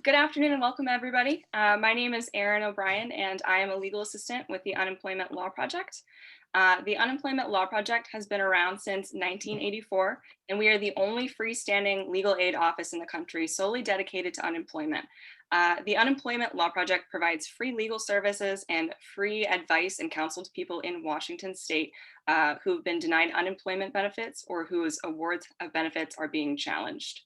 Good afternoon and welcome everybody. My name is Erin O'Brien and I am a legal assistant with the Unemployment Law Project. The Unemployment Law Project has been around since 1984 and we are the only freestanding legal aid office in the country solely dedicated to unemployment. The Unemployment Law Project provides free legal services and free advice and counsel to people in Washington state who've been denied unemployment benefits or whose awards of benefits are being challenged.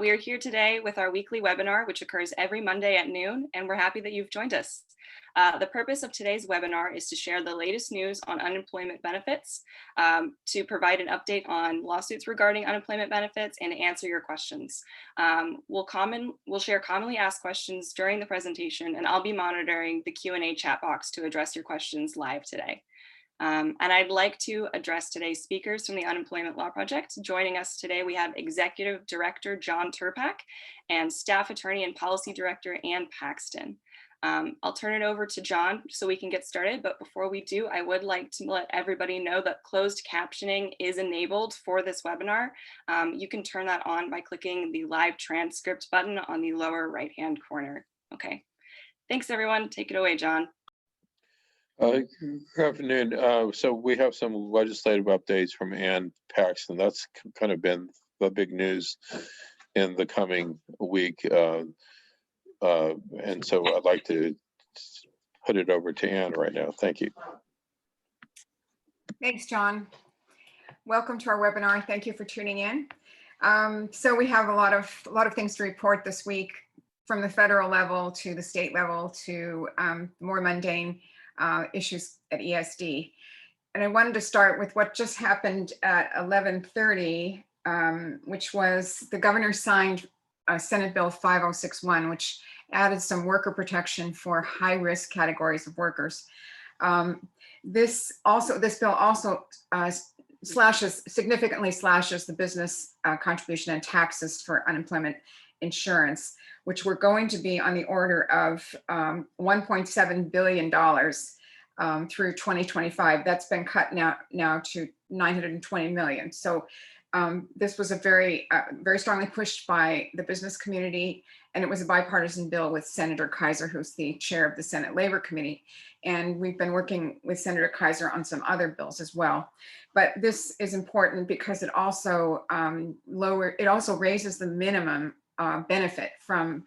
We are here today with our weekly webinar, which occurs every Monday at noon, and we're happy that you've joined us. The purpose of today's webinar is to share the latest news on unemployment benefits, to provide an update on lawsuits regarding unemployment benefits, and answer your questions. We'll share commonly asked questions during the presentation, and I'll be monitoring the Q&A chat box to address your questions live today. And I'd like to address today's speakers from the Unemployment Law Project. Joining us today, we have Executive Director John Turpak and Staff Attorney and Policy Director Ann Paxton. I'll turn it over to John so we can get started, but before we do, I would like to let everybody know that closed captioning is enabled for this webinar. You can turn that on by clicking the live transcript button on the lower right-hand corner. Okay, thanks everyone. Take it away, John. Good afternoon. So we have some legislative updates from Ann Paxton. That's kind of been the big news in the coming week. And so I'd like to put it over to Ann right now. Thank you. Thanks, John. Welcome to our webinar. Thank you for tuning in. So we have a lot of things to report this week, from the federal level to the state level to more mundane issues at ESD. And I wanted to start with what just happened at 11:30, which was the governor signed Senate Bill 5061, which added some worker protection for high-risk categories of workers. This bill also significantly slashes the business contribution and taxes for unemployment insurance, which were going to be on the order of $1.7 billion through 2025. That's been cut now to $920 million. So this was a very strongly pushed by the business community, and it was a bipartisan bill with Senator Kaiser, who's the chair of the Senate Labor Committee. And we've been working with Senator Kaiser on some other bills as well. But this is important because it also raises the minimum benefit from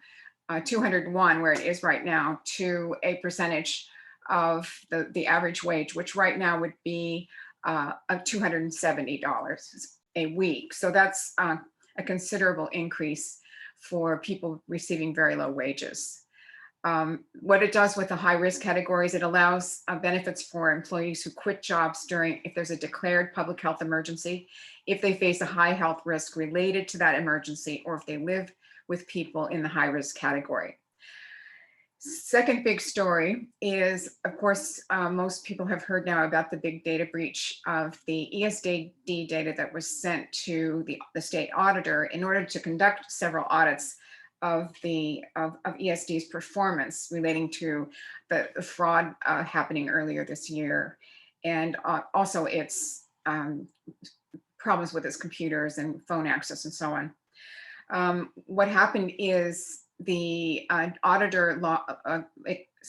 201, where it is right now, to a percentage of the average wage, which right now would be $270 a week. So that's a considerable increase for people receiving very low wages. What it does with the high risk categories, it allows benefits for employees who quit jobs if there's a declared public health emergency, if they face a high health risk related to that emergency, or if they live with people in the high risk category. Second big story is, of course, most people have heard now about the big data breach of the ESD data that was sent to the state auditor in order to conduct several audits of ESD's performance relating to the fraud happening earlier this year, and also its problems with its computers and phone access and so on. What happened is the auditor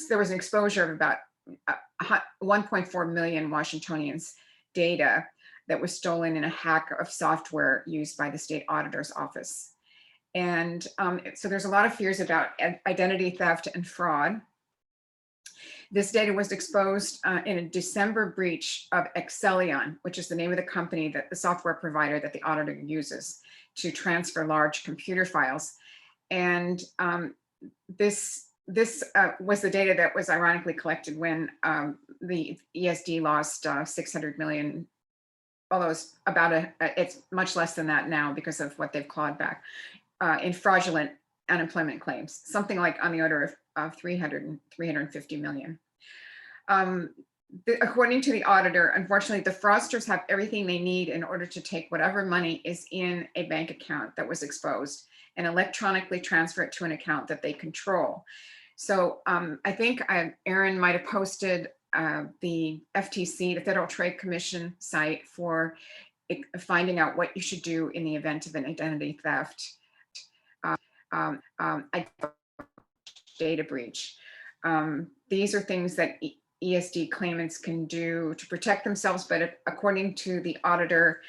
there was an exposure of about 1.4 million Washingtonians' data that was stolen in a hack of software used by the state auditor's office. And so there's a lot of fears about identity theft and fraud. This data was exposed in a December breach of Excellion, which is the name of the company, that the software provider that the auditor uses to transfer large computer files. And this was the data that was ironically collected when the ESD lost 600 million, although it's much less than that now because of what they've clawed back in fraudulent unemployment claims, something like on the order of 350 million. According to the auditor, unfortunately, the fraudsters have everything they need in order to take whatever money is in a bank account that was exposed and electronically transfer it to an account that they control. So I think Erin might have posted the FTC, the Federal Trade Commission site, for finding out what you should do in the event of an identity theft. I data breach. These are things that ESD claimants can do to protect themselves, but according to the auditor,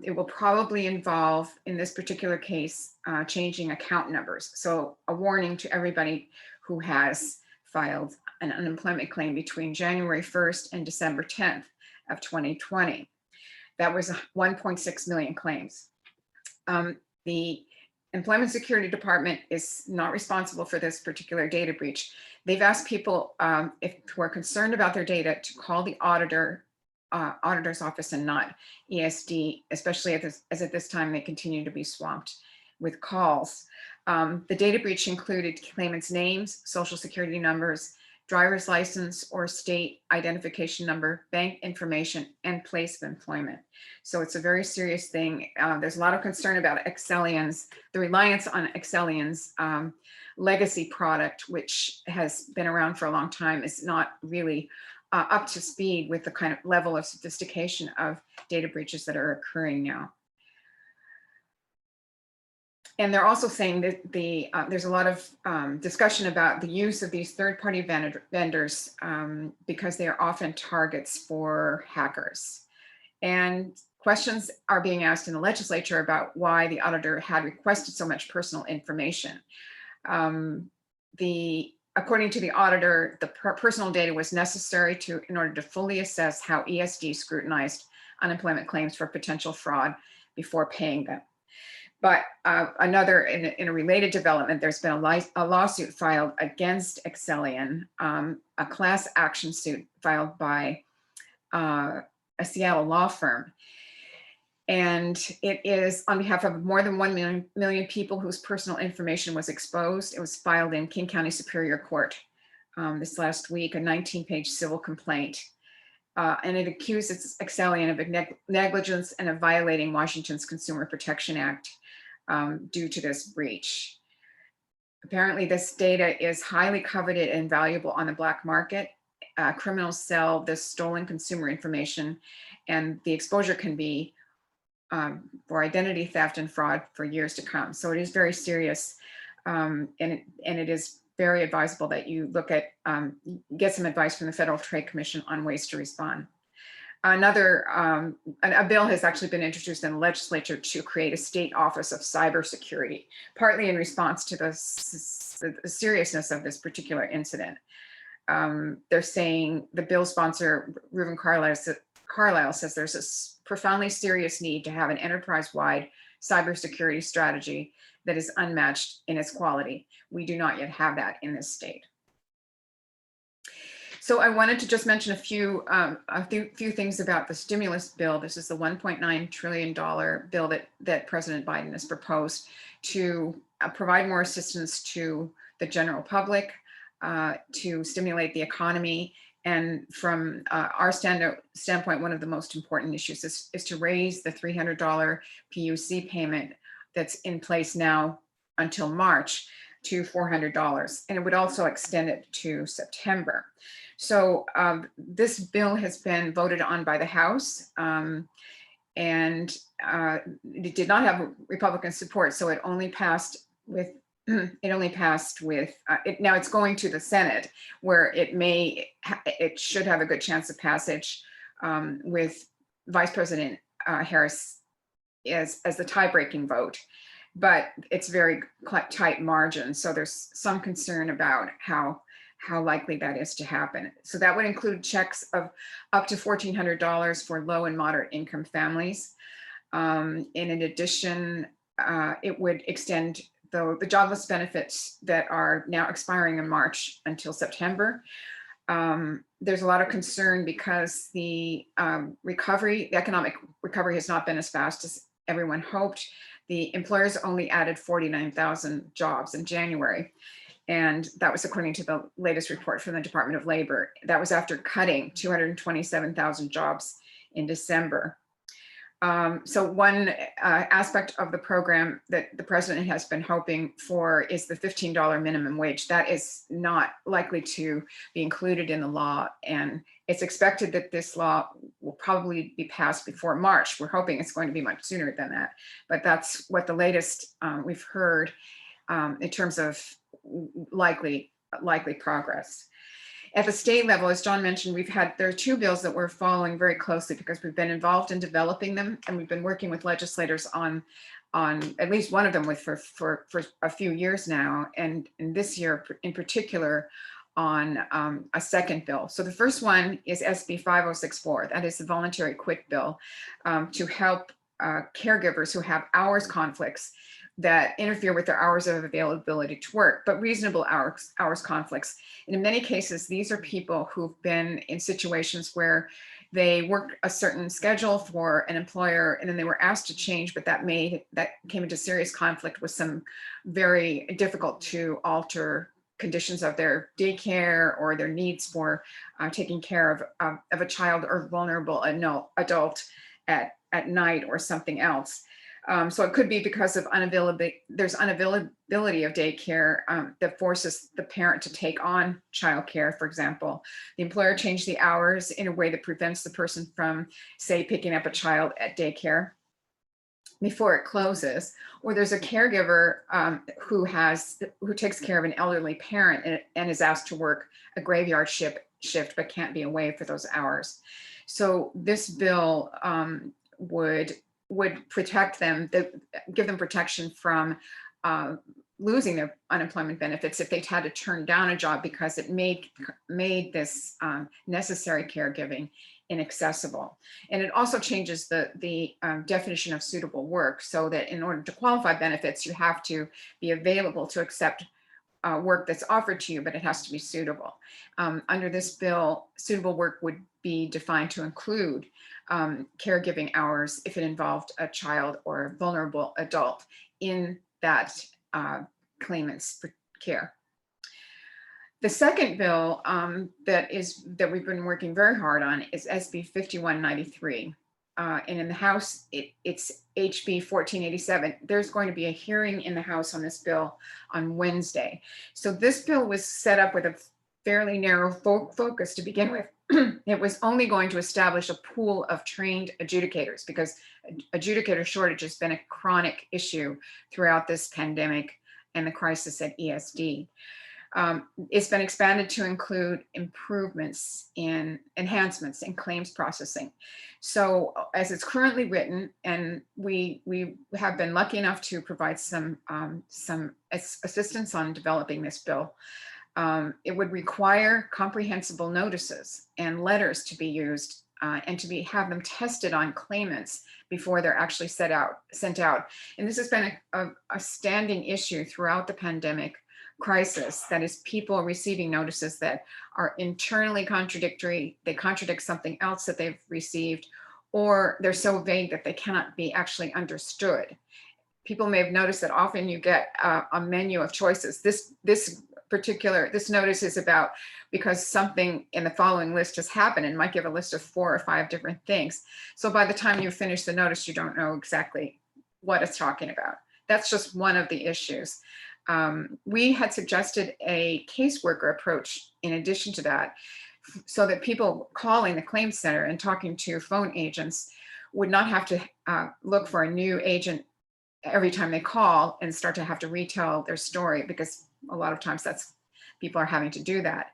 it will probably involve, in this particular case, changing account numbers. So a warning to everybody who has filed an unemployment claim between January 1st and December 10th of 2020. That was 1.6 million claims. The Employment Security Department is not responsible for this particular data breach. They've asked people who are concerned about their data to call the auditor's office and not ESD, especially as at this time they continue to be swamped with calls. The data breach included claimants' names, social security numbers, driver's license or state identification number, bank information, and place of employment. So it's a very serious thing. There's a lot of concern about Excelion's, the reliance on Excelion's legacy product, which has been around for a long time, is not really up to speed with the kind of level of sophistication of data breaches that are occurring now. And they're also saying that there's a lot of discussion about the use of these third-party vendors because they are often targets for hackers. And questions are being asked in the legislature about why the auditor had requested so much personal information. According to the auditor, the personal data was necessary in order to fully assess how ESD scrutinized unemployment claims for potential fraud before paying them. But in a related development, there's been a lawsuit filed against Excelion, a class action suit filed by a Seattle law firm. And it is on behalf of more than 1 million people whose personal information was exposed. It was filed in King County Superior Court this last week, a 19-page civil complaint. And it accuses Excelion of negligence and of violating Washington's Consumer Protection Act due to this breach. Apparently, this data is highly coveted and valuable on the black market. Criminals sell this stolen consumer information, and the exposure can be for identity theft and fraud for years to come. So it is very serious, and it is very advisable that you look at, get some advice from the Federal Trade Commission on ways to respond. A bill has actually been introduced in the legislature to create a state office of cybersecurity, partly in response to the seriousness of this particular incident. They're saying the bill sponsor, Reuben Carlisle, says there's a profoundly serious need to have an enterprise-wide cybersecurity strategy that is unmatched in its quality. We do not yet have that in this state. So I wanted to just mention a few things about the stimulus bill. This is the $1.9 trillion bill that President Biden has proposed to provide more assistance to the general public, to stimulate the economy. And from our standpoint, one of the most important issues is to raise the $300 PUC payment that's in place now until March to $400. And it would also extend it to September. So this bill has been voted on by the House, and it did not have Republican support. So it only passed with, now it's going to the Senate, where it should have a good chance of passage with Vice President Harris as the tie-breaking vote. But it's very tight margin. So there's some concern about how likely that is to happen. So that would include checks of up to $1,400 for low and moderate income families. And in addition, it would extend the jobless benefits that are now expiring in March until September. There's a lot of concern because the economic recovery has not been as fast as everyone hoped. The employers only added 49,000 jobs in January. And that was according to the latest report from the Department of Labor. That was after cutting 227,000 jobs in December. So one aspect of the program that the president has been hoping for is the $15 minimum wage. That is not likely to be included in the law. And it's expected that this law will probably be passed before March. We're hoping it's going to be much sooner than that. But that's what the latest we've heard in terms of likely progress. At the state level, as John mentioned, there are two bills that we're following very closely because we've been involved in developing them, and we've been working with legislators on at least one of them for a few years now, and this year in particular on a second bill. So the first one is SB 5064. That is the voluntary quit bill to help caregivers who have hours conflicts that interfere with their hours of availability to work, but reasonable hours conflicts. And in many cases, these are people who've been in situations where they worked a certain schedule for an employer and then they were asked to change, but that came into serious conflict with some very difficult to alter conditions of their daycare or their needs for taking care of a child or vulnerable adult at night or something else. So it could be because of there's unavailability of daycare that forces the parent to take on childcare, for example. The employer changed the hours in a way that prevents the person from, say, picking up a child at daycare before it closes, or there's a caregiver who takes care of an elderly parent and is asked to work a graveyard shift but can't be away for those hours. So this bill would protect them, give them protection from losing their unemployment benefits if they'd had to turn down a job because it made this necessary caregiving inaccessible. And it also changes the definition of suitable work, so that in order to qualify benefits, you have to be available to accept work that's offered to you, but it has to be suitable. Under this bill, suitable work would be defined to include caregiving hours if it involved a child or vulnerable adult in that claimant's care. The second bill that we've been working very hard on is SB 5193. And in the House, it's HB 1487. There's going to be a hearing in the House on this bill on Wednesday. So this bill was set up with a fairly narrow focus to begin with. It was only going to establish a pool of trained adjudicators because adjudicator shortage has been a chronic issue throughout this pandemic and the crisis at ESD. It's been expanded to include enhancements in claims processing. So as it's currently written, and we have been lucky enough to provide some assistance on developing this bill, it would require comprehensible notices and letters to be used and to have them tested on claimants before they're actually sent out. And this has been a standing issue throughout the pandemic crisis, that is, people receiving notices that are internally contradictory, they contradict something else that they've received, or they're so vague that they cannot be actually understood. People may have noticed that often you get a menu of choices. This notice is about because something in the following list has happened, and might give a list of 4 or 5 different things. So by the time you finish the notice, you don't know exactly what it's talking about. That's just one of the issues. We had suggested a caseworker approach in addition to that, so that people calling the claims center and talking to phone agents would not have to look for a new agent every time they call and start to have to retell their story, because a lot of times people are having to do that.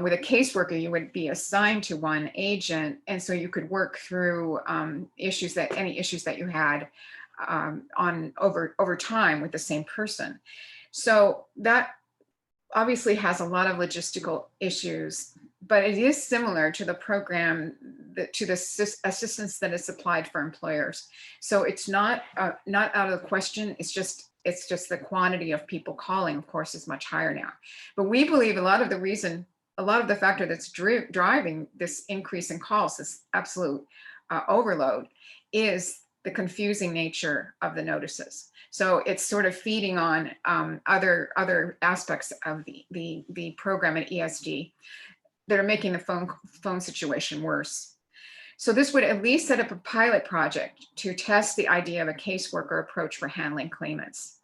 With a caseworker, you would be assigned to one agent, and so you could work through any issues that you had over time with the same person. So that obviously has a lot of logistical issues, but it is similar to the program, to the assistance that is supplied for employers. So it's not out of the question. It's just the quantity of people calling, of course, is much higher now. But we believe a lot of the factor that's driving this increase in calls, this absolute overload, is the confusing nature of the notices. So it's sort of feeding on other aspects of the program at ESD that are making the phone situation worse. So this would at least set up a pilot project to test the idea of a caseworker approach for handling claimants.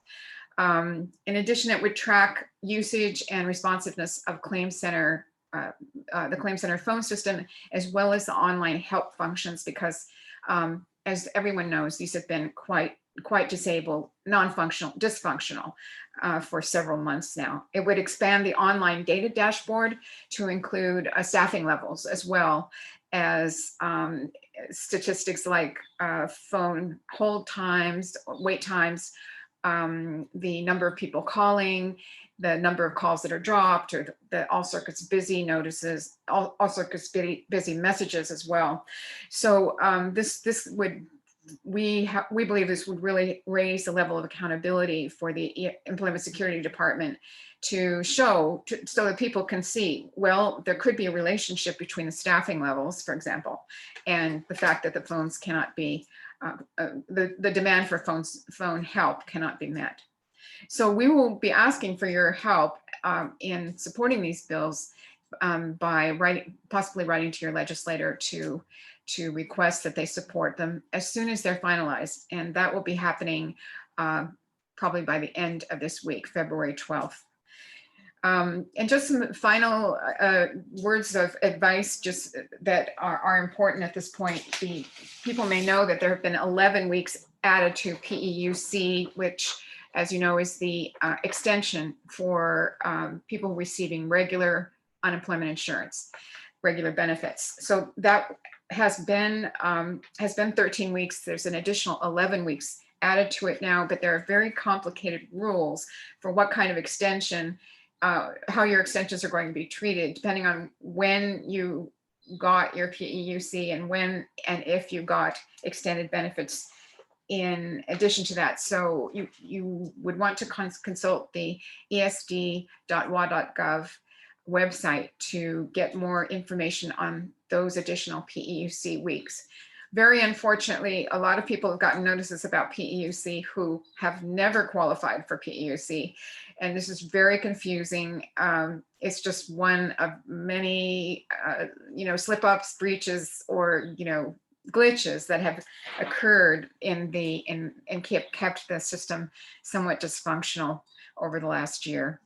In addition, it would track usage and responsiveness of the Claim Center phone system, as well as the online help functions, because as everyone knows, these have been quite quite disabled, non-functional, dysfunctional for several months now. It would expand the online data dashboard to include staffing levels as well as statistics like phone hold times, wait times, the number of people calling, the number of calls that are dropped, or the all circuits busy notices, all circuits busy messages as well. So this would, we believe this would really raise the level of accountability for the Employment Security Department to show, so that people can see, well, there could be a relationship between the staffing levels, for example, and the fact that the phones cannot be, the demand for phone help cannot be met. So we will be asking for your help in supporting these bills by possibly writing to your legislator to request that they support them as soon as they're finalized. And that will be happening probably by the end of this week, February 12th. And just some final words of advice just that are important at this point. The people may know that there have been 11 weeks added to PEUC, which, as you know, is the extension for people receiving regular unemployment insurance, regular benefits. So that has been 13 weeks. There's an additional 11 weeks added to it now, but there are very complicated rules for what kind of extension, how your extensions are going to be treated, depending on when you got your PEUC and when and if you got extended benefits in addition to that. So you would want to consult the esd.wa.gov website to get more information on those additional PEUC weeks. Very unfortunately, a lot of people have gotten notices about PEUC who have never qualified for PEUC. And this is very confusing. It's just one of many, slip-ups, breaches, or, glitches that have occurred in and kept the system somewhat dysfunctional over the last year.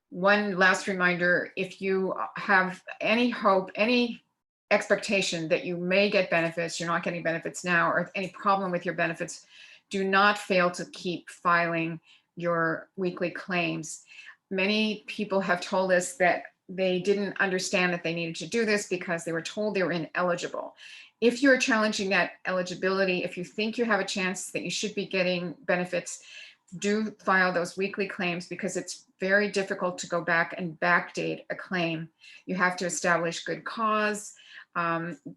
One last reminder, if you have any hope, any expectation that you may get benefits, you're not getting benefits now, or any problem with your benefits, do not fail to keep filing your weekly claims. Many people have told us that they didn't understand that they needed to do this because they were told they were ineligible. If you're challenging that eligibility, if you think you have a chance that you should be getting benefits, do file those weekly claims, because it's very difficult to go back and backdate a claim. You have to establish good cause.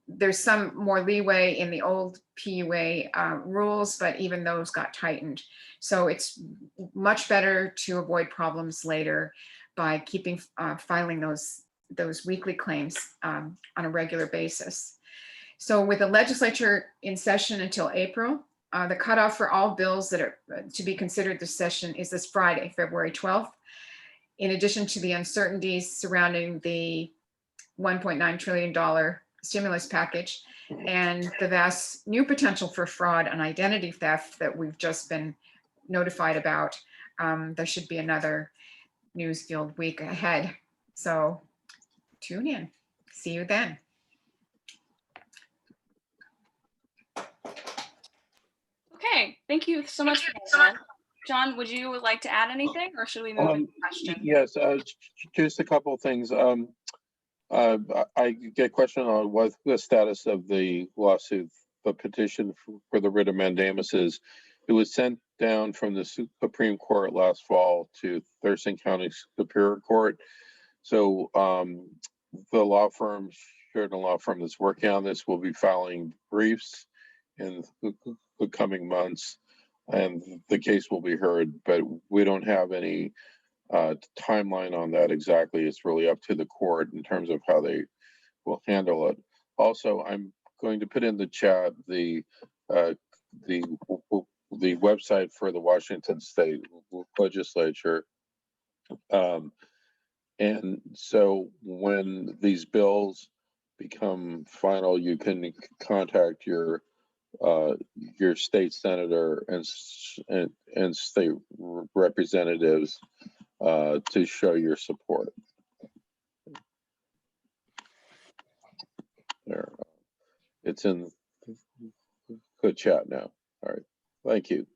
There's some more leeway in the old PUA rules, but even those got tightened. So it's much better to avoid problems later by keeping filing those weekly claims on a regular basis. So with the legislature in session until April, the cutoff for all bills that are to be considered this session is this Friday, February 12th. In addition to the uncertainties surrounding the $1.9 trillion stimulus package and the vast new potential for fraud and identity theft that we've just been notified about, there should be another news-filled week ahead. So tune in. See you then. Okay, thank you so much for that, John, would you like to add anything, or should we move to the question? Yes, just a couple of things. I get questioned on what the status of the lawsuit, the petition for the writ of mandamus is. It was sent down from the Supreme Court last fall to Thurston County Superior Court. So the law firm, Sheridan Law Firm, that's working on this will be filing briefs in the coming months, and the case will be heard, but we don't have any timeline on that exactly. It's really up to the court in terms of how they will handle it. Also, I'm going to put in the chat the website for the Washington State Legislature. And so when these bills become final, you can contact your state senator and state representatives to show your support. There, it's in the chat now. All right. Thank you.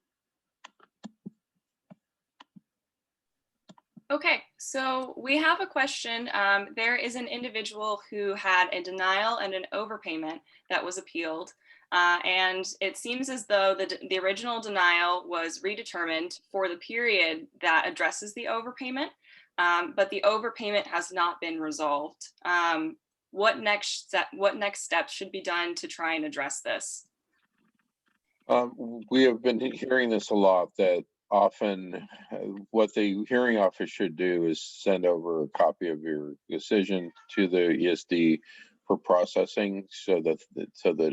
Okay, so we have a question. There is an individual who had a denial and an overpayment that was appealed. And it seems as though the original denial was redetermined for the period that addresses the overpayment, but the overpayment has not been resolved. What next steps should be done to try and address this? We have been hearing this a lot, that often what the hearing office should do is send over a copy of your decision to the ESD for processing, so that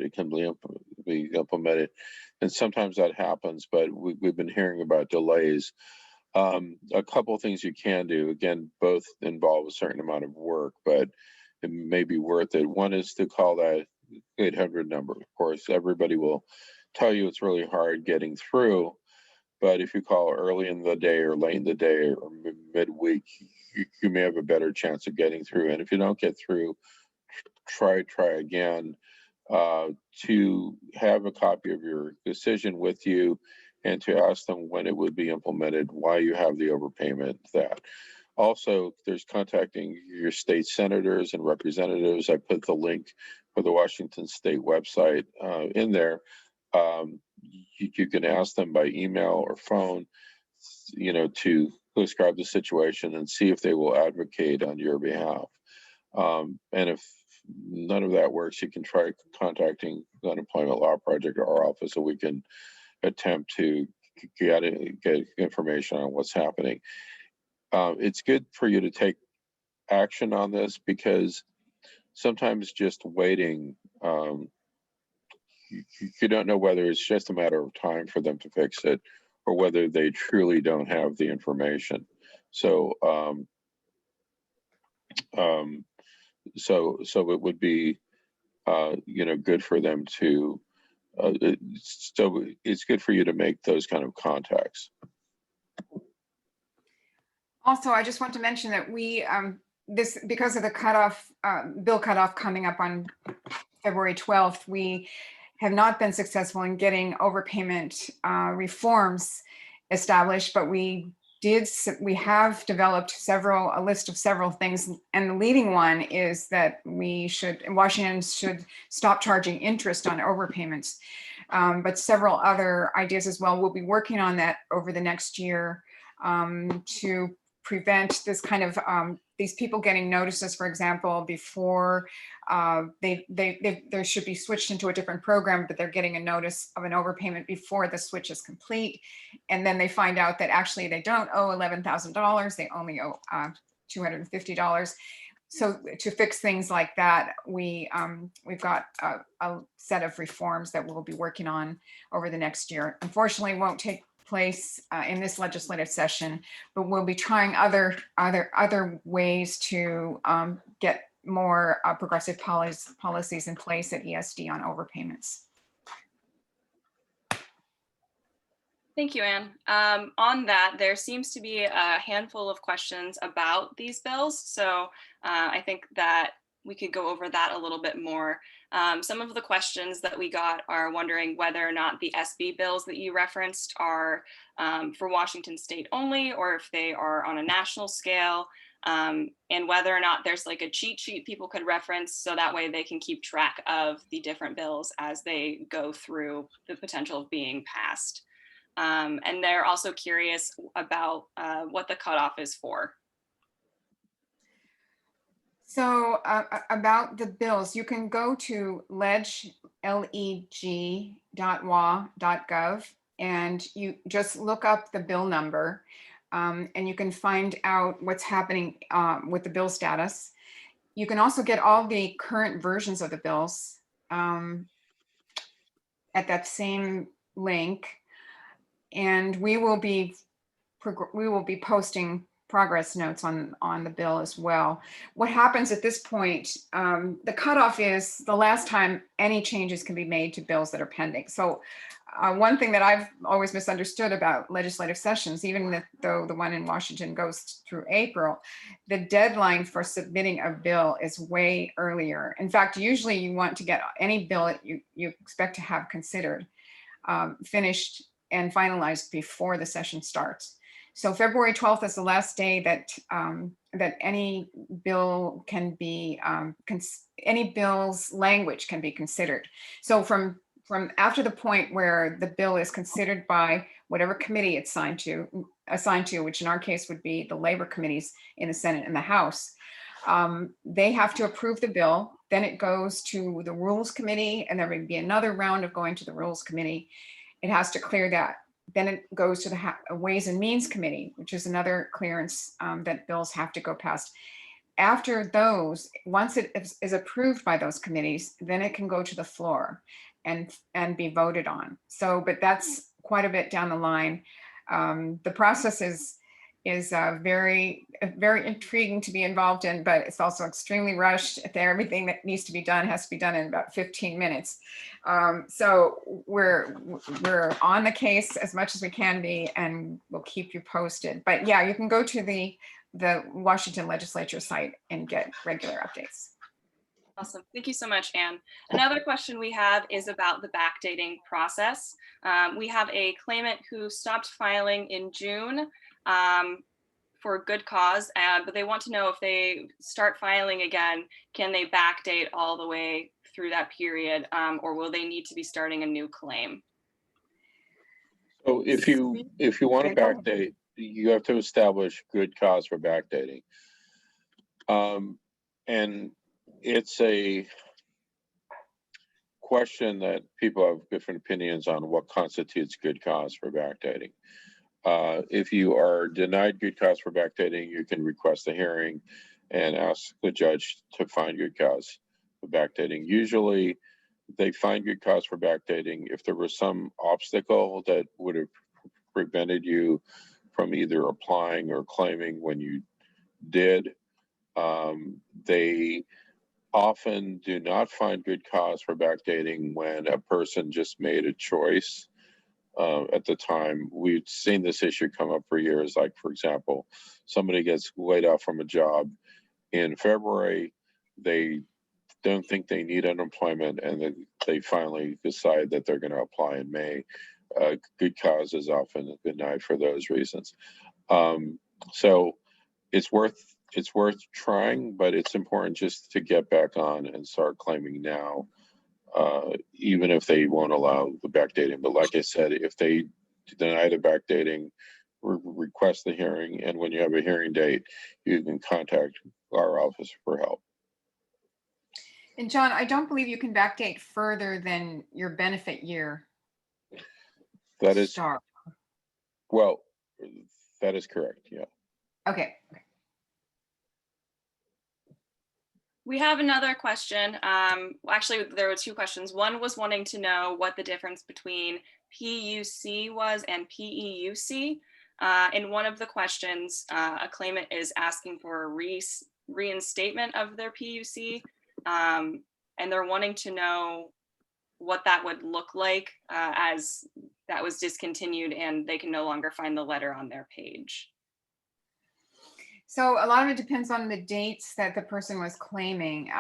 it can be implemented. And sometimes that happens, but we've been hearing about delays. A couple of things you can do, again, both involve a certain amount of work, but it may be worth it. One is to call that 800 number. Of course, everybody will tell you it's really hard getting through, but if you call early in the day or late in the day or midweek, you may have a better chance of getting through. And if you don't get through, try again. To have a copy of your decision with you and to ask them when it would be implemented, why you have the overpayment. That also, there's contacting your state senators and representatives. I put the link for the Washington State website in there. You can ask them by email or phone, to describe the situation and see if they will advocate on your behalf. And if none of that works, you can try contacting the Unemployment Law Project or our office, so we can attempt to get information on what's happening. It's good for you to take action on this, because sometimes just waiting, you don't know whether it's just a matter of time for them to fix it or whether they truly don't have the information. So, so it would be, good for them to, so it's good for you to make those kind of contacts. Also, I just want to mention that we, because of the cutoff, bill cutoff coming up on February 12th, we have not been successful in getting overpayment reforms established, but we have developed a list of several things, and the leading one is that Washington should stop charging interest on overpayments, but several other ideas as well. We'll be working on that over the next year to prevent this kind of these people getting notices, for example, before they should be switched into a different program, but they're getting a notice of an overpayment before the switch is complete. And then they find out that actually they don't owe $11,000, they only owe $250. So to fix things like that, we've got a set of reforms that we'll be working on over the next year. Unfortunately, it won't take place in this legislative session, but we'll be trying other ways to get more progressive policies in place at ESD on overpayments. Thank you, Anne. On that, there seems to be a handful of questions about these bills, so I think that we could go over that a little bit more. Some of the questions that we got are wondering whether or not the SB bills that you referenced are for Washington State only, or if they are on a national scale, and whether or not there's like a cheat sheet people could reference, so that way they can keep track of the different bills as they go through the potential of being passed. And they're also curious about what the cutoff is for. So about the bills, you can go to leg.wa.gov and you just look up the bill number, and you can find out what's happening with the bill status. You can also get all the current versions of the bills at that same link, and we will be posting progress notes on the bill as well. What happens at this point, the cutoff is the last time any changes can be made to bills that are pending. So one thing that I've always misunderstood about legislative sessions, even though the one in Washington goes through April, the deadline for submitting a bill is way earlier. In fact, usually you want to get any bill that you expect to have considered finished and finalized before the session starts. So February 12th is the last day that that any bill can be, any bill's language can be considered. So from after the point where the bill is considered by whatever committee it's assigned to, which in our case would be the labor committees in the Senate and the House, they have to approve the bill. Then it goes to the Rules Committee, and there may be another round of going to the Rules Committee. It has to clear that. Then it goes to the Ways and Means Committee, which is another clearance that bills have to go past. After those, once it is approved by those committees, then it can go to the floor and be voted on. So, but that's quite a bit down the line. The process is very intriguing to be involved in, but it's also extremely rushed. Everything that needs to be done has to be done in about 15 minutes. So we're on the case as much as we can be, and we'll keep you posted. But yeah, you can go to the Washington Legislature site and get regular updates. Awesome. Thank you so much, Anne. Another question we have is about the backdating process. We have a claimant who stopped filing in June for a good cause, but they want to know if they start filing again, can they backdate all the way through that period, or will they need to be starting a new claim? So if you want to backdate, you have to establish good cause for backdating. And it's a question that people have different opinions on what constitutes good cause for backdating. If you are denied good cause for backdating, you can request a hearing and ask the judge to find good cause for backdating. Usually they find good cause for backdating if there was some obstacle that would have prevented you from either applying or claiming when you did. They often do not find good cause for backdating when a person just made a choice at the time. We've seen this issue come up for years. Like, for example, somebody gets laid off from a job in February, they don't think they need unemployment, and then they finally decide that they're going to apply in May. Good cause is often denied for those reasons. So it's worth trying, but it's important just to get back on and start claiming now, even if they won't allow the backdating. But like I said, if they deny the backdating, request the hearing, and when you have a hearing date, you can contact our office for help. And John, I don't believe you can backdate further than your benefit year. That is start. Well, that is correct. Yeah. Okay. We have another question. Actually, there were two questions. One was wanting to know what the difference between PUC was and PEUC. In one of the questions, a claimant is asking for a reinstatement of their PUC, and they're wanting to know what that would look like as that was discontinued and they can no longer find the letter on their page. So a lot of it depends on the dates that the person was claiming.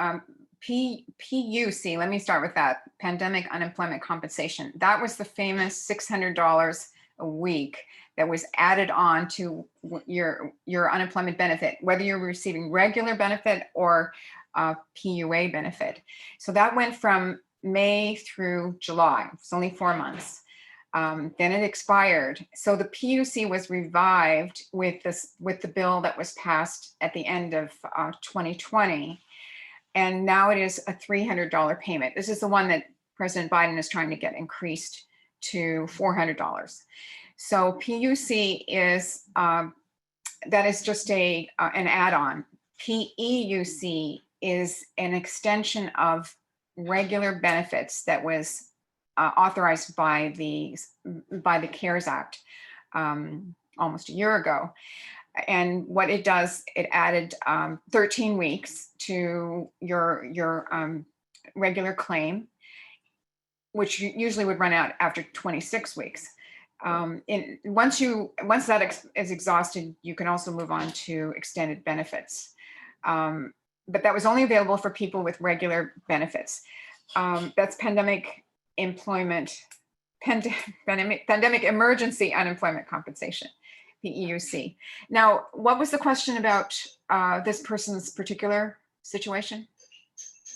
PUC, let me start with that, Pandemic Unemployment Compensation. That was the famous $600 a week that was added on to your unemployment benefit, whether you're receiving regular benefit or PUA benefit. So that went from May through July. It's only 4 months. Then it expired. So the PUC was revived with the bill that was passed at the end of 2020. And now it is a $300 payment. This is the one that President Biden is trying to get increased to $400. So PUC is, that is just an add-on. PEUC is an extension of regular benefits that was authorized by the CARES Act almost a year ago. And what it does, it added 13 weeks to your regular claim, which usually would run out after 26 weeks. Once that is exhausted, you can also move on to extended benefits. But that was only available for people with regular benefits. That's pandemic pandemic emergency unemployment compensation, PEUC. Now, what was the question about this person's particular situation?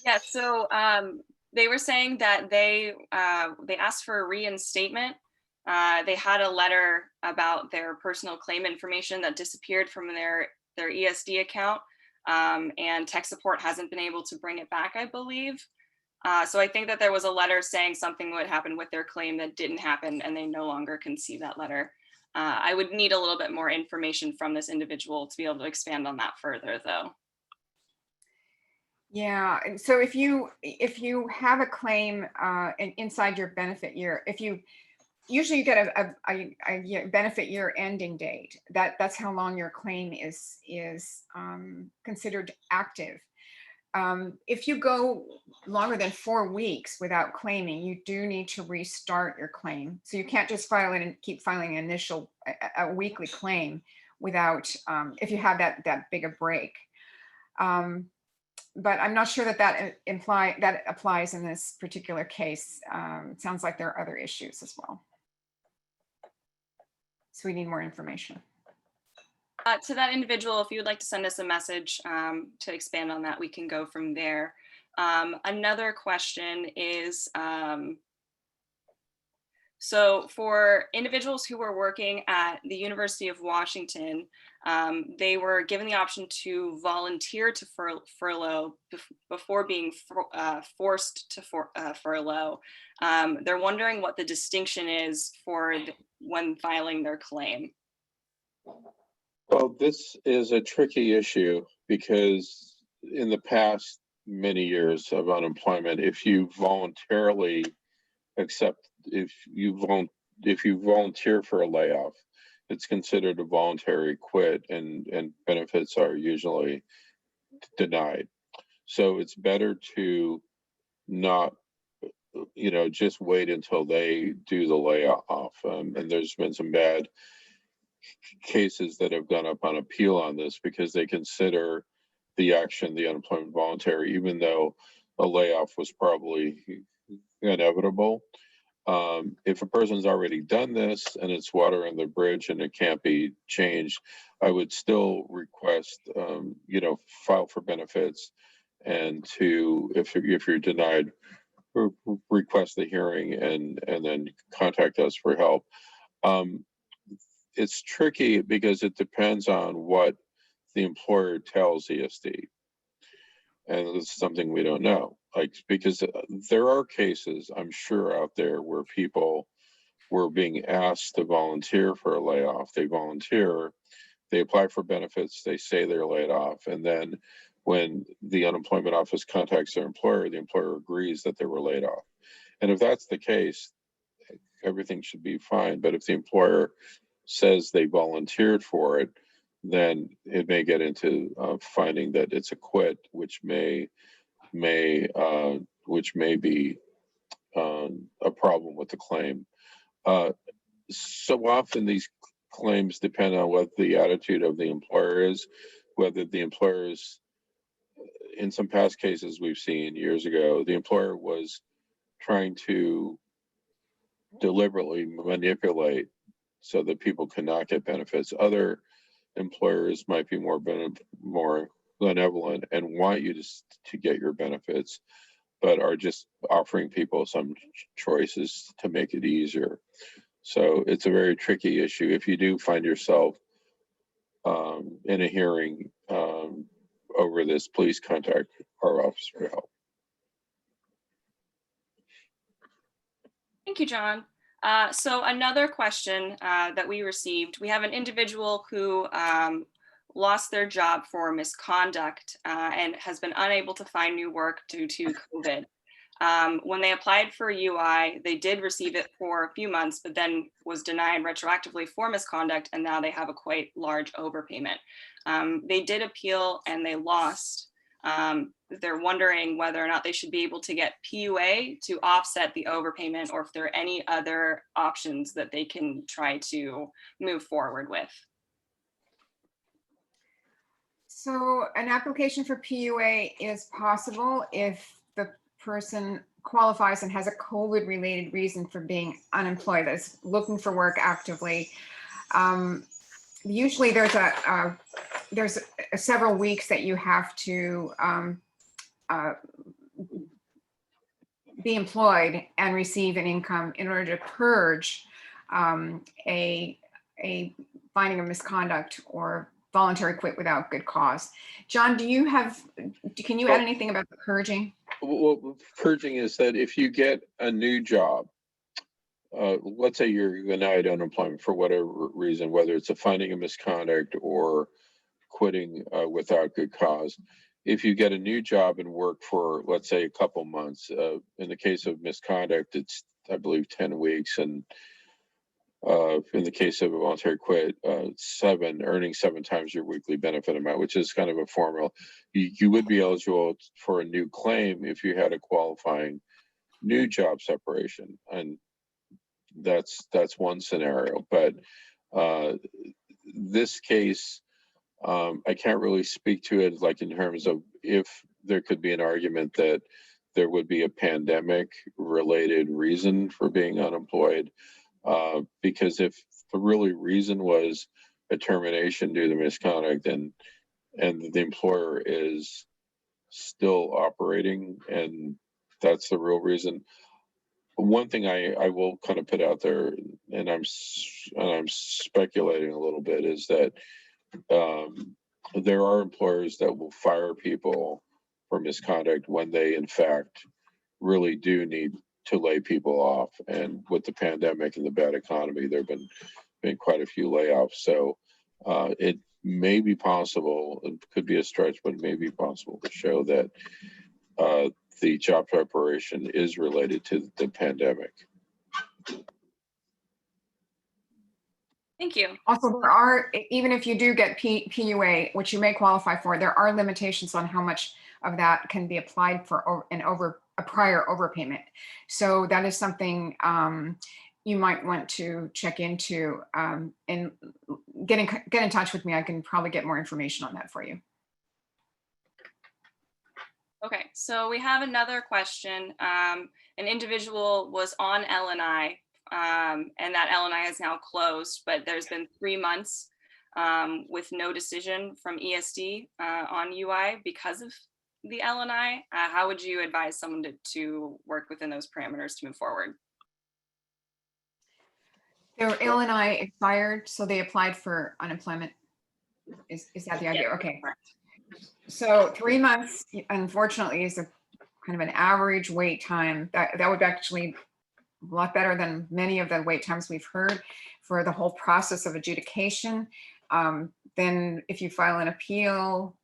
Yeah, so they were saying that they asked for a reinstatement. They had a letter about their personal claim information that disappeared from their ESD account, and tech support hasn't been able to bring it back, I believe. So I think that there was a letter saying something would happen with their claim that didn't happen, and they no longer can see that letter. I would need a little bit more information from this individual to be able to expand on that further, though. Yeah, and so if you have a claim inside your benefit year, if you usually you get a benefit year ending date, that's how long your claim is considered active. If you go longer than 4 weeks without claiming, you do need to restart your claim. So you can't just file it and keep filing a weekly claim without if you have that big a break. But I'm not sure that applies in this particular case. It sounds like there are other issues as well. So we need more information. To that individual, if you would like to send us a message to expand on that, we can go from there. Another question is, so for individuals who were working at the University of Washington, they were given the option to volunteer to furlough before being forced to furlough. They're wondering what the distinction is for when filing their claim. Well, this is a tricky issue because in the past many years of unemployment, if you voluntarily if you volunteer for a layoff, it's considered a voluntary quit, and benefits are usually denied. So it's better to not, just wait until they do the layoff. And there's been some bad cases that have gone up on appeal on this because they consider the action, the unemployment voluntary, even though a layoff was probably inevitable. If a person's already done this and it's water under the bridge and it can't be changed, I would still request, file for benefits, and if you're denied, request the hearing and then contact us for help. It's tricky because it depends on what the employer tells ESD. And it's something we don't know, because there are cases, I'm sure, out there where people were being asked to volunteer for a layoff. They volunteer, they apply for benefits, they say they're laid off, and then when the unemployment office contacts their employer, the employer agrees that they were laid off. And if that's the case, everything should be fine. But if the employer says they volunteered for it, then it may get into finding that it's a quit, which may be a problem with the claim. So often these claims depend on what the attitude of the employer is, whether the employer is, in some past cases we've seen years ago, the employer was trying to deliberately manipulate so that people cannot get benefits. Other employers might be more benevolent and want you to get your benefits, but are just offering people some choices to make it easier. So it's a very tricky issue. If you do find yourself in a hearing over this, please contact our office for help. Thank you, John. So another question that we received, we have an individual who lost their job for misconduct and has been unable to find new work due to COVID. When they applied for UI, they did receive it for a few months, but then was denied retroactively for misconduct, and now they have a quite large overpayment. They did appeal and they lost. They're wondering whether or not they should be able to get PUA to offset the overpayment, or if there are any other options that they can try to move forward with. So an application for PUA is possible if the person qualifies and has a COVID-related reason for being unemployed, that's looking for work actively, usually there's several weeks that you have to be employed and receive an income in order to purge a finding of misconduct or voluntary quit without good cause. John, can you add anything about the purging? Well, purging is that if you get a new job, let's say you're denied unemployment for whatever reason, whether it's a finding of misconduct or quitting without good cause. If you get a new job and work for, let's say, a couple months, in the case of misconduct, it's, I believe, 10 weeks. And in the case of a voluntary quit, earning 7 times your weekly benefit amount, which is kind of a formula. You would be eligible for a new claim if you had a qualifying new job separation. And that's one scenario. But this case, I can't really speak to it like in terms of if there could be an argument that there would be a pandemic related reason for being unemployed. Because if the really reason was a termination due to misconduct and the employer is still operating and that's the real reason. One thing I will kind of put out there, and I'm speculating a little bit, is that there are employers that will fire people for misconduct when they in fact really do need to lay people off. And with the pandemic and the bad economy, there have been quite a few layoffs. So it may be possible, it could be a stretch, but it may be possible to show that the job separation is related to the pandemic. Thank you. Also, there are, even if you do get PUA, which you may qualify for, there are limitations on how much of that can be applied for a prior overpayment. So that is something you might want to check into, and get in touch with me. I can probably get more information on that for you. Okay, so we have another question. An individual was on LNI, and that LNI is now closed, but there's been 3 months with no decision from ESD on UI because of the LNI. How would you advise someone to work within those parameters to move forward? Their LNI expired, so they applied for unemployment. Is that the idea? Yeah, okay. correct. So 3 months, unfortunately, is a kind of an average wait time. That would actually a lot better than many of the wait times we've heard for the whole process of adjudication. Then if you file an appeal,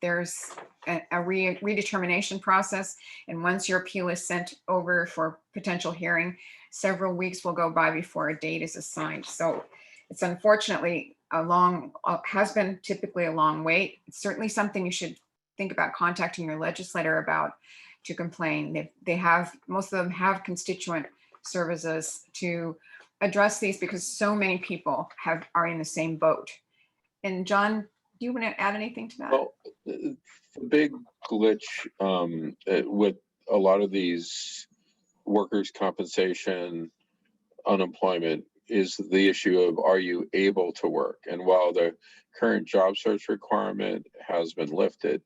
there's a redetermination process. And once your appeal is sent over for potential hearing, several weeks will go by before a date is assigned. So it's unfortunately has been typically a long wait. It's certainly something you should think about contacting your legislator about to complain. Most of them have constituent services to address these because so many people are in the same boat. And John, do you want to add anything to that? Well, the big glitch with a lot of these workers' compensation, unemployment, is the issue of, are you able to work? And while the current job search requirement has been lifted,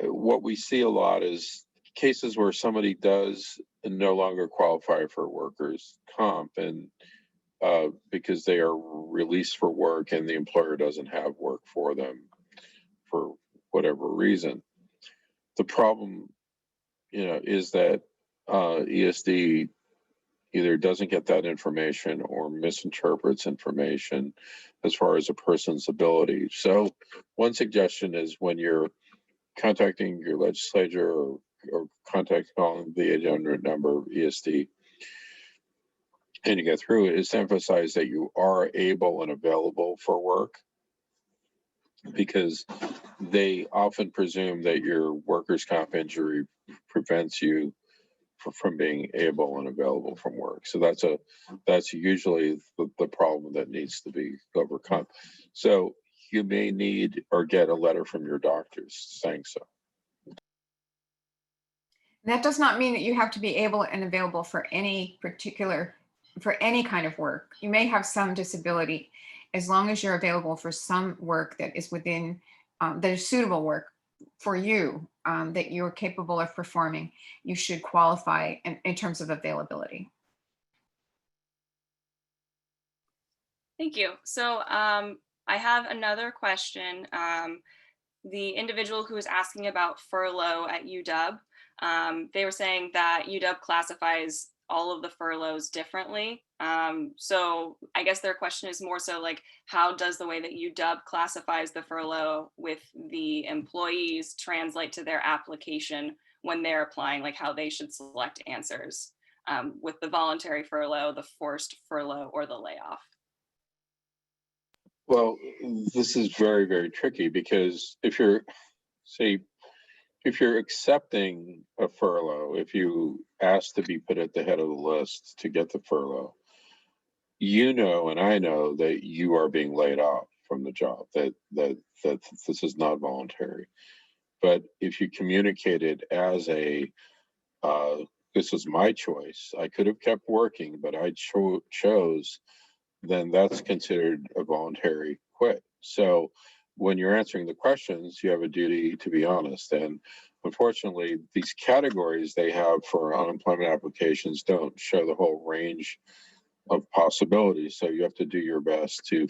what we see a lot is cases where somebody does no longer qualify for workers' comp, and because they are released for work and the employer doesn't have work for them for whatever reason. The problem, is that ESD either doesn't get that information or misinterprets information as far as a person's ability. So one suggestion is, when you're contacting your legislature or calling the 800 number ESD and you get through it, is to emphasize that you are able and available for work, because they often presume that your workers' comp injury prevents you from being able and available from work. So that's usually the problem that needs to be overcome. So you may need or get a letter from your doctors saying so. That does not mean that you have to be able and available for any kind of work. You may have some disability. As long as you're available for some work that is within, that is suitable work for you, that you're capable of performing, you should qualify in terms of availability. Thank you. So I have another question. The individual who was asking about furlough at UW, they were saying that UW classifies all of the furloughs differently. So I guess their question is more so like, how does the way that UW classifies the furlough with the employees translate to their application when they're applying, like how they should select answers with the voluntary furlough, the forced furlough, or the layoff? Well, this is very, very tricky because if you're, say, if you're accepting a furlough, if you ask to be put at the head of the list to get the furlough, you know, and I know that you are being laid off from the job, that this is not voluntary. But if you communicate it as a, this is my choice, I could have kept working, but I chose, then that's considered a voluntary quit. So when you're answering the questions, you have a duty to be honest. And unfortunately, these categories they have for unemployment applications don't show the whole range of possibilities. So you have to do your best to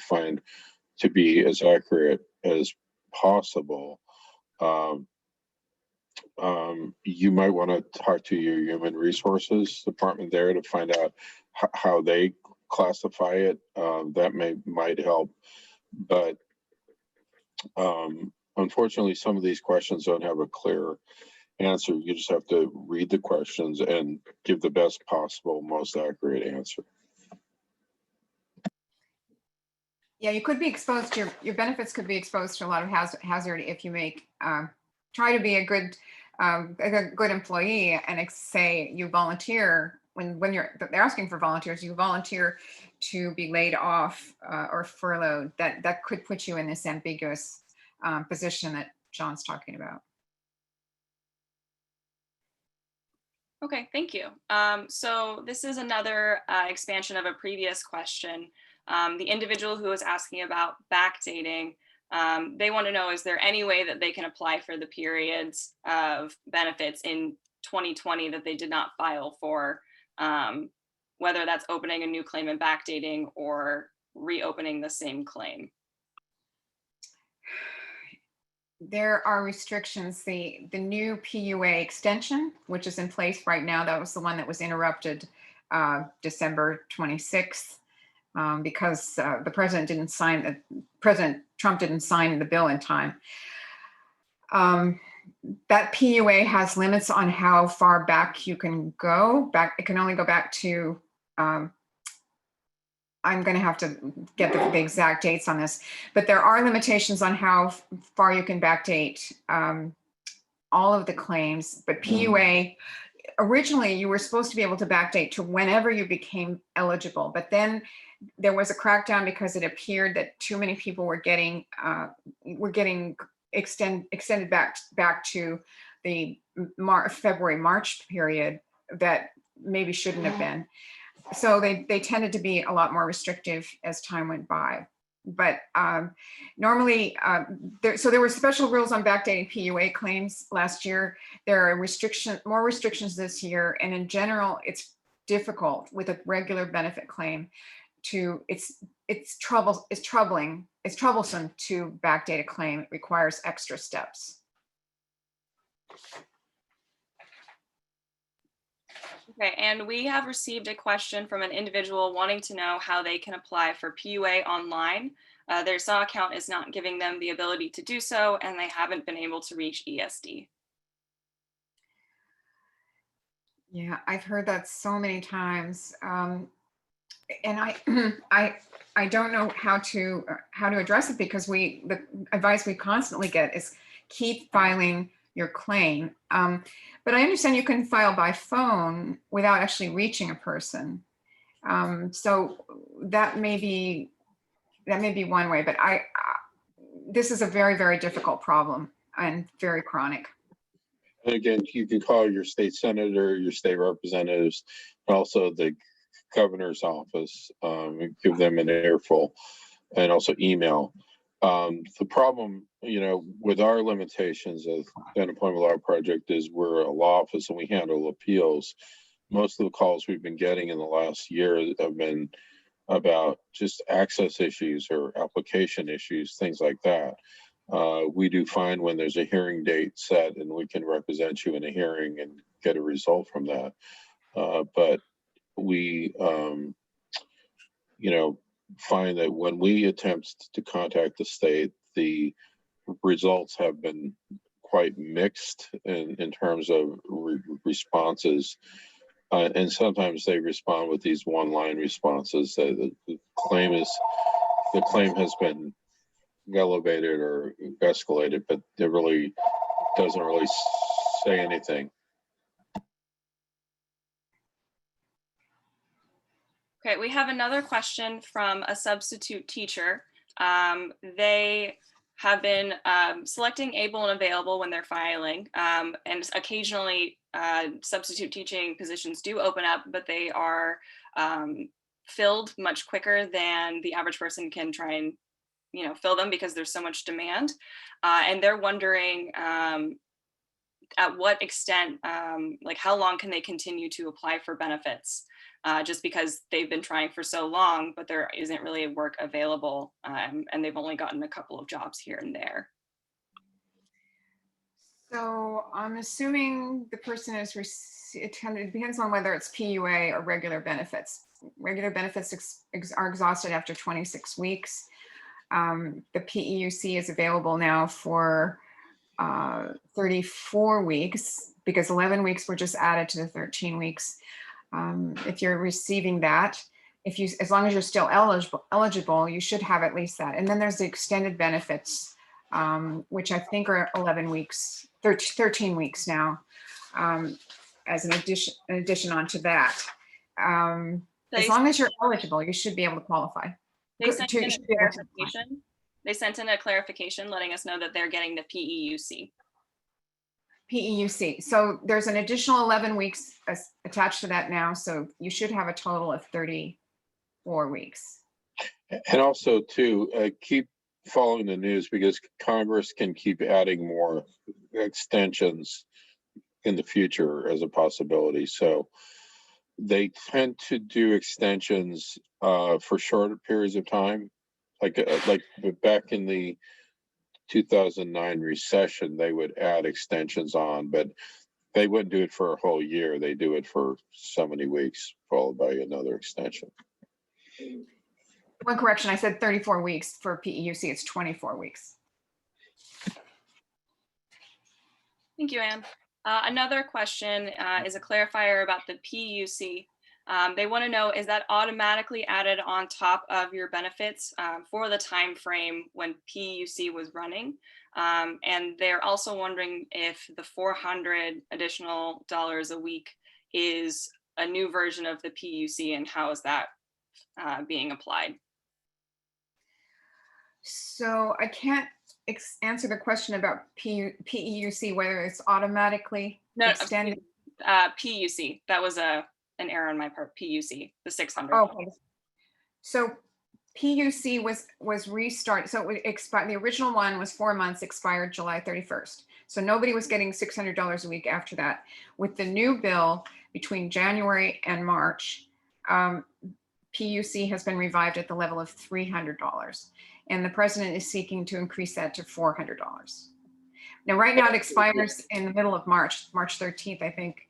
be as accurate as possible. You might want to talk to your human resources department there to find out how they classify it. That might help, but unfortunately, some of these questions don't have a clear answer. You just have to read the questions and give the best possible, most accurate answer. Yeah, you could be exposed to your benefits could be exposed to a lot of hazard if you try to be a good employee and say you volunteer when they're asking for volunteers, you volunteer to be laid off or furloughed. That could put you in this ambiguous position that John's talking about. Okay, thank you. So this is another expansion of a previous question. The individual who was asking about backdating, they want to know, is there any way that they can apply for the periods of benefits in 2020 that they did not file for, whether that's opening a new claim and backdating or reopening the same claim? There are restrictions. The new PUA extension, which is in place right now, that was the one that was interrupted December 26th because the president didn't sign, President Trump didn't sign the bill in time. That PUA has limits on how far back you can go. It can only go back to, I'm going to have to get the exact dates on this, but there are limitations on how far you can backdate all of the claims. But PUA, originally you were supposed to be able to backdate to whenever you became eligible, but then there was a crackdown because it appeared that too many people were getting extended back to the February-March period that maybe shouldn't have been. So they tended to be a lot more restrictive as time went by. But normally, there were special rules on backdating PUA claims last year. There are more restrictions this year, and in general, it's difficult with a regular benefit claim it's troublesome to backdate a claim. It requires extra steps. Okay, and we have received a question from an individual wanting to know how they can apply for PUA online. Their SAW account is not giving them the ability to do so, and they haven't been able to reach ESD. Yeah, I've heard that so many times, and I don't know how to address it because the advice we constantly get is keep filing your claim. But I understand you can file by phone without actually reaching a person. So that may be one way, but this is a very, very difficult problem and very chronic. And again, you can call your state senator, your state representatives, and also the governor's office, and give them an earful, and also email. The problem, with our limitations of the Unemployment Law Project is we're a law office and we handle appeals. Most of the calls we've been getting in the last year have been about just access issues or application issues, things like that. We do fine when there's a hearing date set and we can represent you in a hearing and get a result from that. But we, find that when we attempt to contact the state, the results have been quite mixed in terms of responses. And sometimes they respond with these one-line responses that the claim has been elevated or escalated, but it really doesn't really say anything. Okay, we have another question from a substitute teacher. They have been selecting able and available when they're filing, and occasionally substitute teaching positions do open up, but they are filled much quicker than the average person can try and fill them because there's so much demand. And they're wondering at what extent, like how long can they continue to apply for benefits? Just because they've been trying for so long, but there isn't really work available, and they've only gotten a couple of jobs here and there. So I'm assuming the person is, it depends on whether it's PUA or regular benefits. Regular benefits are exhausted after 26 weeks. The PEUC is available now for 34 weeks because 11 weeks were just added to the 13 weeks. If you're receiving that, as long as you're still eligible, you should have at least that. And then there's the extended benefits, which I think are 11 weeks, 13 weeks now, as an addition onto that. As long as you're eligible, you should be able to qualify. They sent in a clarification. They sent in a clarification letting us know that they're getting the PEUC. PEUC. So there's an additional 11 weeks attached to that now. So you should have a total of 34 weeks. And also too, keep following the news because Congress can keep adding more extensions in the future as a possibility. So they tend to do extensions for shorter periods of time. Like back in the 2009 recession, they would add extensions on, but they wouldn't do it for a whole year. They do it for so many weeks, followed by another extension. One correction, I said 34 weeks for PEUC, it's 24 weeks. Thank you, Anne. Another question is a clarifier about the PUC. They want to know, is that automatically added on top of your benefits for the time frame when PUC was running? And they're also wondering if the $400 additional a week is a new version of the PUC and how is that being applied? So I can't answer the question about PEUC, whether it's automatically extended. PUC, that was an error on my part. PUC, the 600. Okay. So PUC was restarted. So it expired. The original one was 4 months, expired July 31st. So nobody was getting $600 a week after that. With the new bill between January and March, PUC has been revived at the level of $300. And the president is seeking to increase that to $400. Now, right now it expires in the middle of March 13th, I think.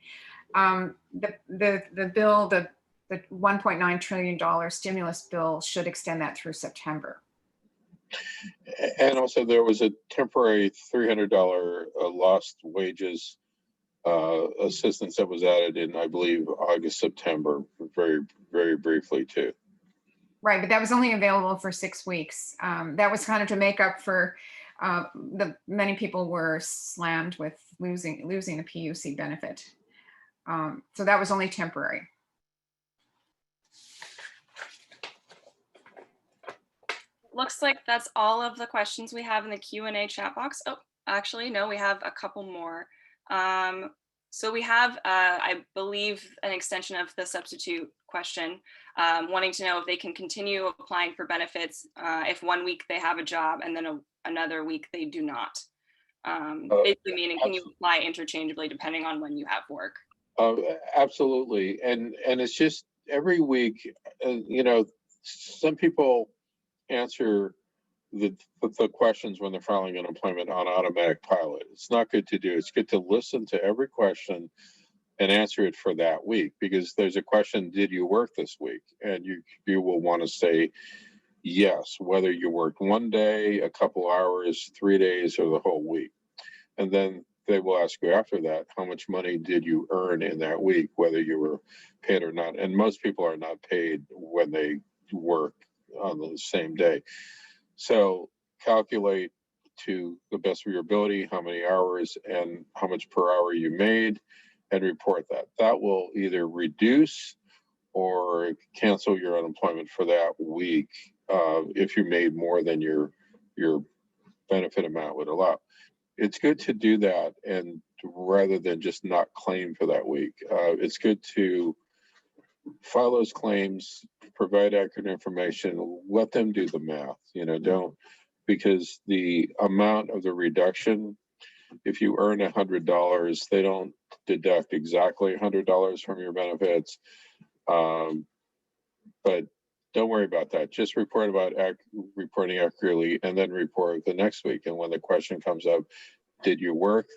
The bill, the $1.9 trillion stimulus bill should extend that through September. And also there was a temporary $300 lost wages assistance that was added in, I believe, August, September, very, very briefly too. Right, but that was only available for 6 weeks. That was kind of to make up for many people were slammed with losing the PUC benefit. So that was only temporary. Looks like that's all of the questions we have in the Q&A chat box. Oh, actually, no, we have a couple more. So we have, I believe, an extension of the substitute question, wanting to know if they can continue applying for benefits if 1 week they have a job and then another week they do not. Basically meaning, can you apply interchangeably depending on when you have work? Absolutely. And it's just every week, some people answer the questions when they're filing unemployment on automatic pilot. It's not good to do. It's good to listen to every question and answer it for that week, because there's a question, did you work this week? And you will want to say yes, whether you worked 1 day, a couple hours, 3 days, or the whole week. And then they will ask you after that, how much money did you earn in that week, whether you were paid or not. And most people are not paid when they work on the same day. So calculate to the best of your ability how many hours and how much per hour you made, and report that. That will either reduce or cancel your unemployment for that week if you made more than your benefit amount would allow. It's good to do that, and rather than just not claim for that week. It's good to file those claims, provide accurate information, let them do the math, don't, because the amount of the reduction, if you earn $100, they don't deduct exactly $100 from your benefits. But don't worry about that. Just report about reporting accurately, and then report the next week. And when the question comes up, did you work?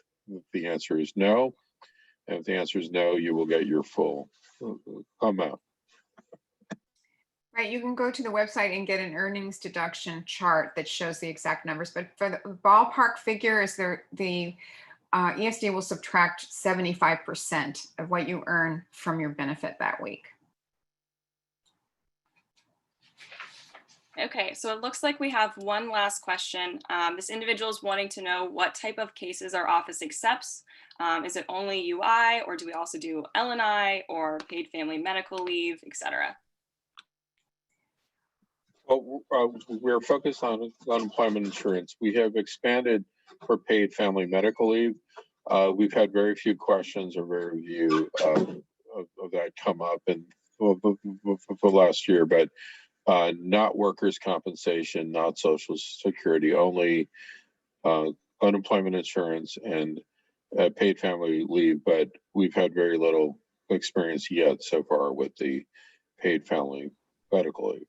The answer is no. And if the answer is no, you will get your full amount. Right, you can go to the website and get an earnings deduction chart that shows the exact numbers, but for the ballpark figure is the ESD will subtract 75% of what you earn from your benefit that week. Okay, so it looks like we have one last question. This individual is wanting to know what type of cases our office accepts. Is it only UI, or do we also do L&I or paid family medical leave, etc.? Well, we're focused on unemployment insurance. We have expanded for paid family medical leave. We've had very few questions or very few of that come up in the last year, but not workers' compensation, not Social Security, only unemployment insurance and paid family leave. But we've had very little experience yet so far with the paid family medical leave.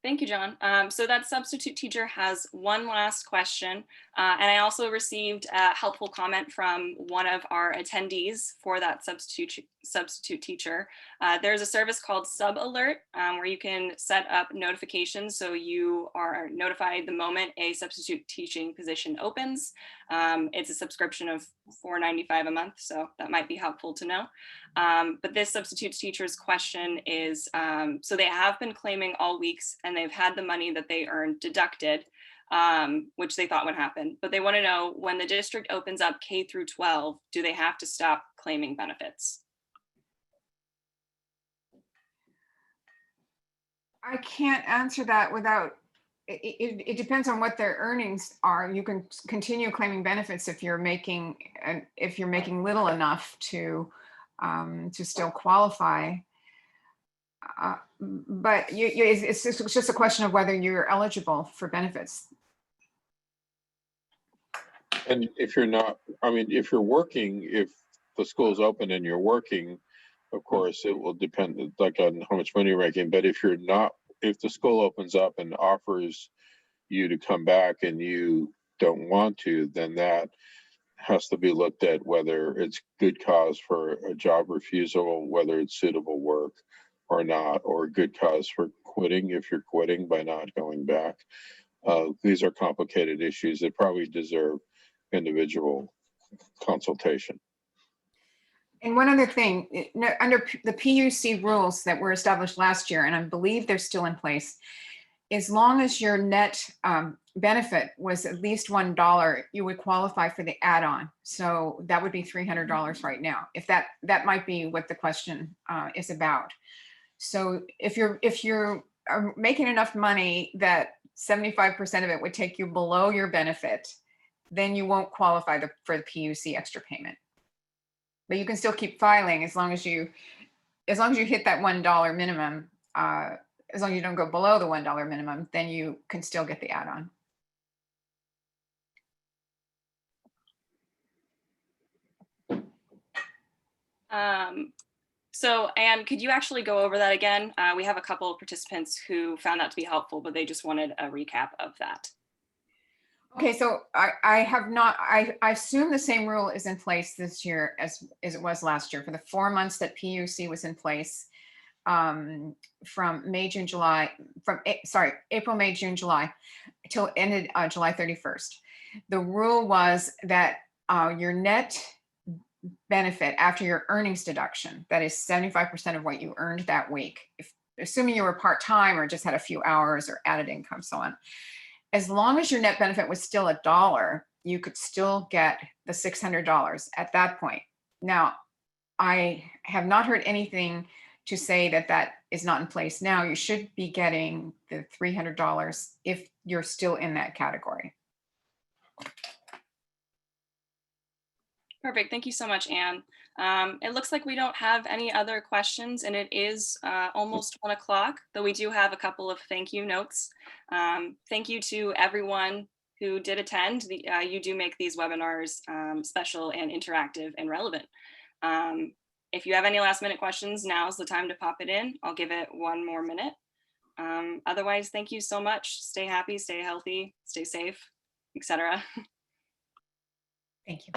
Thank you, John. So that substitute teacher has one last question. And I also received a helpful comment from one of our attendees for that substitute teacher. There's a service called Sub Alert where you can set up notifications so you are notified the moment a substitute teaching position opens. It's a subscription of $4.95 a month, so that might be helpful to know. But this substitute teacher's question is, so they have been claiming all weeks and they've had the money that they earned deducted, which they thought would happen. But they want to know, when the district opens up K through 12, do they have to stop claiming benefits? I can't answer that without, it depends on what their earnings are. You can continue claiming benefits if you're making little enough to still qualify. But it's just a question of whether you're eligible for benefits. And if you're not, if you're working, if the school's open and you're working, of course, it will depend like on how much money you're making. But if you're not, if the school opens up and offers you to come back and you don't want to, then that has to be looked at, whether it's good cause for a job refusal, whether it's suitable work or not, or good cause for quitting if you're quitting by not going back. These are complicated issues that probably deserve individual consultation. And one other thing, under the PUC rules that were established last year, and I believe they're still in place, as long as your net benefit was at least $1, you would qualify for the add-on. So that would be $300 right now. If that might be what the question is about. So if you're making enough money that 75% of it would take you below your benefit, then you won't qualify for the PUC extra payment. But you can still keep filing as long as you hit that $1 minimum. As long as you don't go below the $1 minimum, then you can still get the add-on. So, Anne, could you actually go over that again? We have a couple of participants who found that to be helpful, but they just wanted a recap of that. Okay, so I have not, I assume the same rule is in place this year as it was last year for the 4 months that PUC was in place, from May, June, July, April, May, June, July, till ended July 31st. The rule was that your net benefit after your earnings deduction, that is 75% of what you earned that week, assuming you were part-time or just had a few hours or added income, so on. As long as your net benefit was still $1, you could still get the $600 at that point. Now, I have not heard anything to say that that is not in place now. You should be getting the $300 if you're still in that category. Perfect. Thank you so much, Anne. It looks like we don't have any other questions, and it is almost 1 o'clock, though we do have a couple of thank you notes. Thank you to everyone who did attend. You do make these webinars special and interactive and relevant. If you have any last minute questions, now's the time to pop it in. I'll give it 1 more minute. Otherwise, thank you so much. Stay happy, stay healthy, stay safe, etc. Thank you.